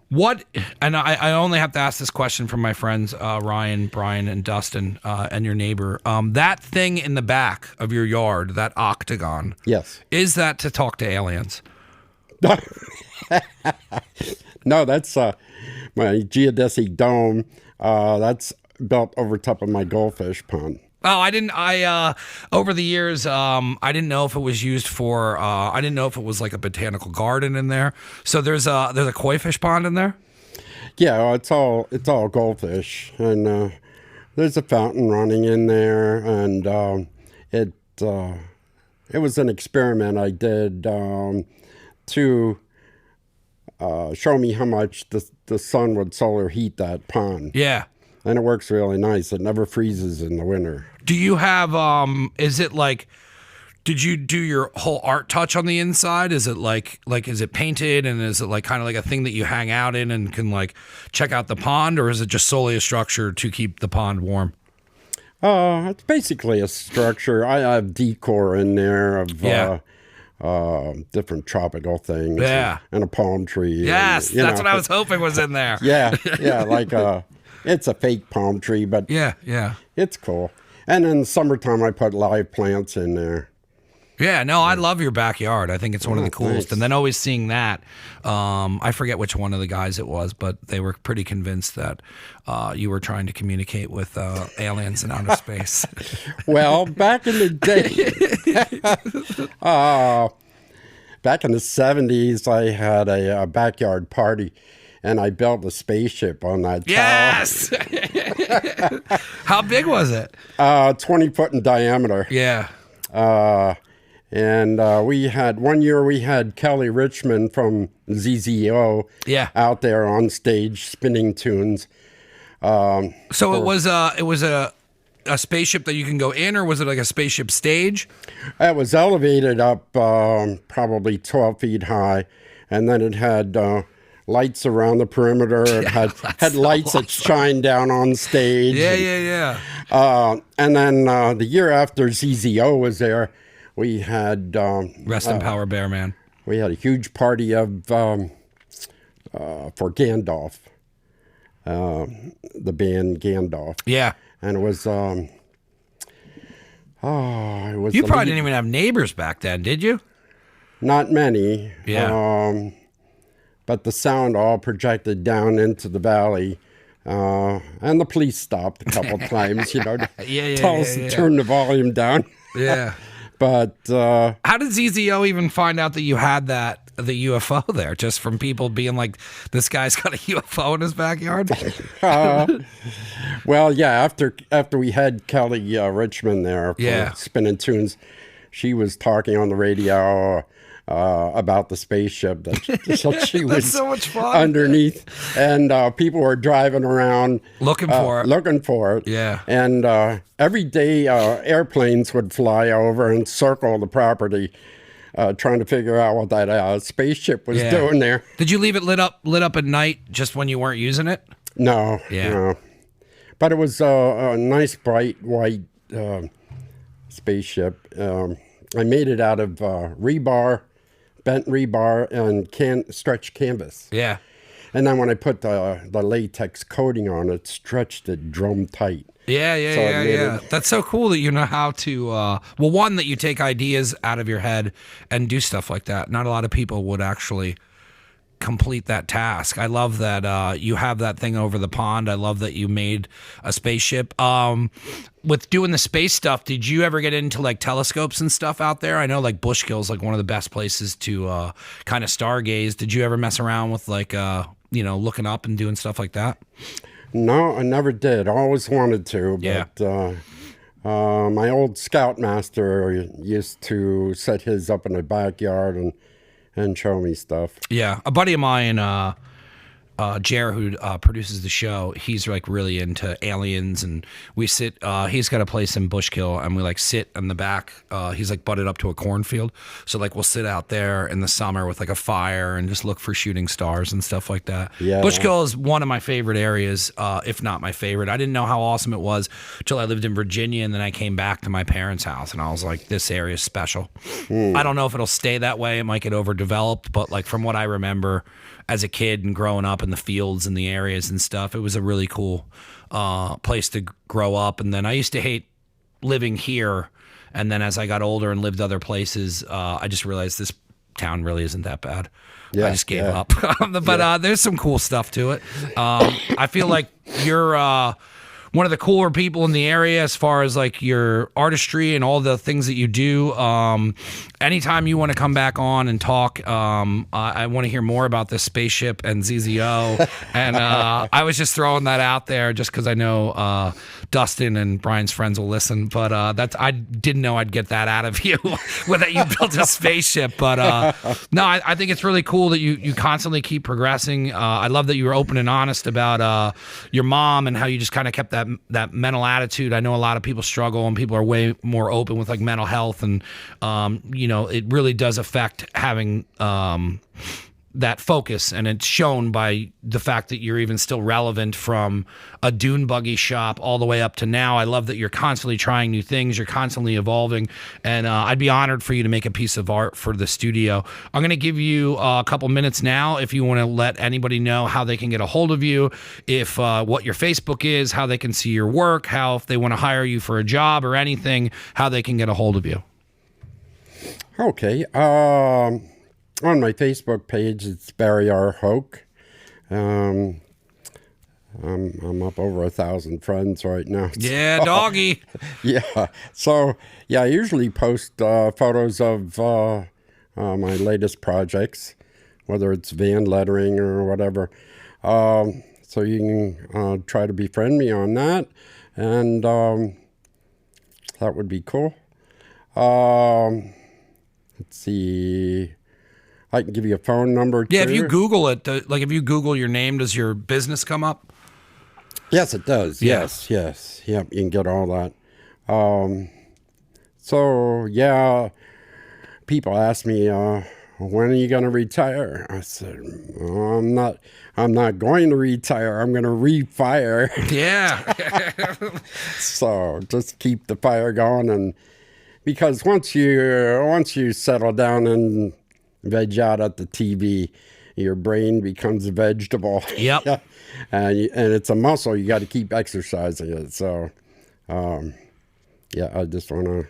What, and I only have to ask this question from my friends Ryan, Brian, and Dustin, and your neighbor. That thing in the back of your yard, that octagon. Yes. Is that to talk to aliens? No, that's my geodesic dome. That's built over top of my goldfish pond. Oh, over the years, I didn't know if it was used for, I didn't know if it was like a botanical garden in there. So there's a koi fish pond in there? Yeah, well, it's all goldfish, and there's a fountain running in there, and it was an experiment I did to show me how much the sun would solar heat that pond. Yeah. And it works really nice. It never freezes in the winter. Do you have, is it like, did you do your whole art touch on the inside? Is it like is it painted, and is it like kind of like a thing that you hang out in and can like check out the pond, or is it just solely a structure to keep the pond warm? It's basically a structure. I have decor in there of different tropical things. Yeah. And a palm tree. Yes, and, that's what I was hoping was in there. Yeah, like it's a fake palm tree, but yeah, it's cool. And in the summertime, I put live plants in there. Yeah, no, I love your backyard. I think it's one of the coolest. Thanks. And then always seeing that, I forget which one of the guys it was, but they were pretty convinced that you were trying to communicate with aliens in outer space. Well, back in the day, back in the 70s, I had a backyard party, and I built a spaceship on that tower. Yes! How big was it? 20 foot in diameter. Yeah. And we had Kelly Richmond from ZZO out there on stage spinning tunes. So it was a spaceship that you can go in, or was it like a spaceship stage? It was elevated up probably 12 feet high, and then it had lights around the perimeter. It had lights that shine down on stage. Yeah. And then the year after ZZO was there, we had Rest in Power, Bear Man. We had a huge party of for Gandalf, the band Gandalf. Yeah, and it was You probably didn't even have neighbors back then, did you? Not many. Yeah. But the sound all projected down into the valley, And the police stopped a couple times, to Yeah, tell us to turn the volume down. Yeah. But How did ZZO even find out that you had the UFO there? Just from people being like, this guy's got a UFO in his backyard? well, yeah, after we had Kelly Richmond there for Spinning Tunes, she was talking on the radio about the spaceship that she was so much fun. underneath, and people were driving around looking for it. Yeah, and every day airplanes would fly over and circle the property, trying to figure out what that spaceship was doing there. Did you leave it lit up at night just when you weren't using it? No. No. But it was a nice bright white spaceship. I made it out of rebar, bent rebar, and stretched canvas. Yeah. And then when I put the latex coating on it, stretched it drum tight. Yeah. That's so cool that you know how to, one, that you take ideas out of your head and do stuff like that. Not a lot of people would actually complete that task. I love that you have that thing over the pond. I love that you made a spaceship. With doing the space stuff, did you ever get into like telescopes and stuff out there? I know like Bushkill's like one of the best places to kind of stargaze. Did you ever mess around with like looking up and doing stuff like that? No, I never did. I always wanted to, but my old scoutmaster used to set his up in the backyard and show me stuff. Yeah, a buddy of mine, Jer, who produces the show, he's like really into aliens, and we sit. He's got a place in Bushkill, and we like sit in the back. He's like butted up to a cornfield, so like we'll sit out there in the summer with like a fire and just look for shooting stars and stuff like that. Yeah, Bushkill is one of my favorite areas, if not my favorite. I didn't know how awesome it was till I lived in Virginia, and then I came back to my parents' house, and I was like, this area is special. I don't know if it'll stay that way. It might get overdeveloped, but like from what I remember as a kid and growing up in the fields and the areas and stuff, it was a really cool place to grow up. And then I used to hate living here. And then as I got older and lived other places, I just realized this town really isn't that bad. I just gave up. But there's some cool stuff to it. I feel like you're one of the cooler people in the area as far as like your artistry and all the things that you do. Anytime you want to come back on and talk, I want to hear more about this spaceship and ZZO. And I was just throwing that out there just because I know Dustin and Brian's friends will listen. But I didn't know I'd get that out of you with that you built a spaceship. But no, I think it's really cool that you constantly keep progressing. I love that you were open and honest about your mom and how you just kind of kept that mental attitude. I know a lot of people struggle and people are way more open with like mental health, and it really does affect having that focus, and it's shown by the fact that you're even still relevant from a dune buggy shop all the way up to now. I love that you're constantly trying new things, you're constantly evolving, and I'd be honored for you to make a piece of art for the studio. I'm going to give you a couple minutes now if you want to let anybody know how they can get a hold of you, if what your Facebook is, how they can see your work, how if they want to hire you for a job or anything, how they can get a hold of you. Okay. On my Facebook page, it's Barry Hoch. I'm up over 1,000 friends right now. Yeah, doggy. Yeah. So, yeah, I usually post photos of my latest projects, whether it's van lettering or whatever. So you can try to befriend me on that, and that would be cool. Let's see. I can give you a phone number, too. Yeah, if you Google it, if you Google your name, does your business come up? Yes, it does. Yeah. Yes. Yep, you can get all that. So, yeah, people ask me, when are you going to retire? I said, I'm not going to retire. I'm going to refire. Yeah. So just keep the fire going, and because once you settle down and veg out at the TV, your brain becomes a vegetable. Yep. and it's a muscle. You got to keep exercising it. So, I just want to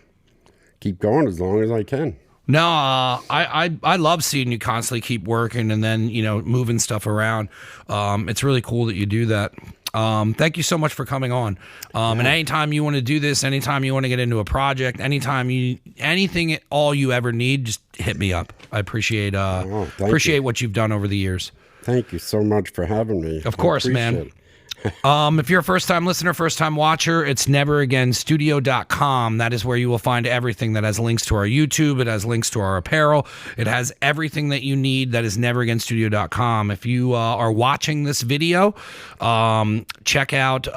keep going as long as I can. No, I love seeing you constantly keep working and then moving stuff around. It's really cool that you do that. Thank you so much for coming on. And anytime you want to do this, anytime you want to get into a project, anything at all you ever need, just hit me up. I appreciate what you've done over the years. Thank you so much for having me. Of course, man. If you're a first-time listener, first-time watcher, it's neveragainstudio.com. That is where you will find everything that has links to our YouTube. It has links to our apparel. It has everything that you need. That is neveragainstudio.com. If you are watching this video, check out the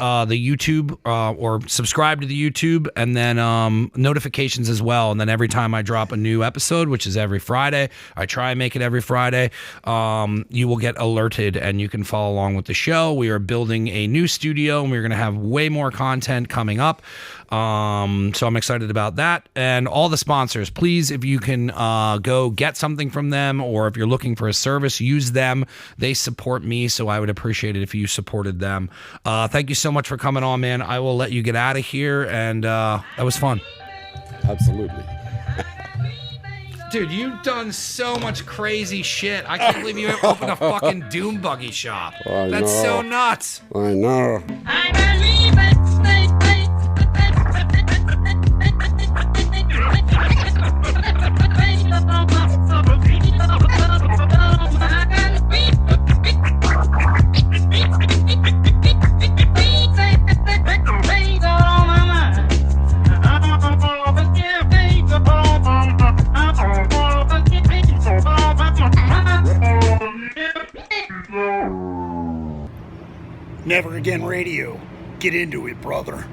YouTube or subscribe to the YouTube, and then notifications as well. And then every time I drop a new episode, which is every Friday, I try and make it every Friday, you will get alerted and you can follow along with the show. We are building a new studio, and we're going to have way more content coming up. So I'm excited about that. And all the sponsors, please, if you can go get something from them, or if you're looking for a service, use them. They support me, so I would appreciate it if you supported them. Thank you so much for coming on, man. I will let you get out of here, and that was fun. Absolutely. Dude, you've done so much crazy shit. I can't believe you opened a fucking Doom Buggy shop. That's so nuts. I know. I believe it. Never Again Radio. Get into it, brother.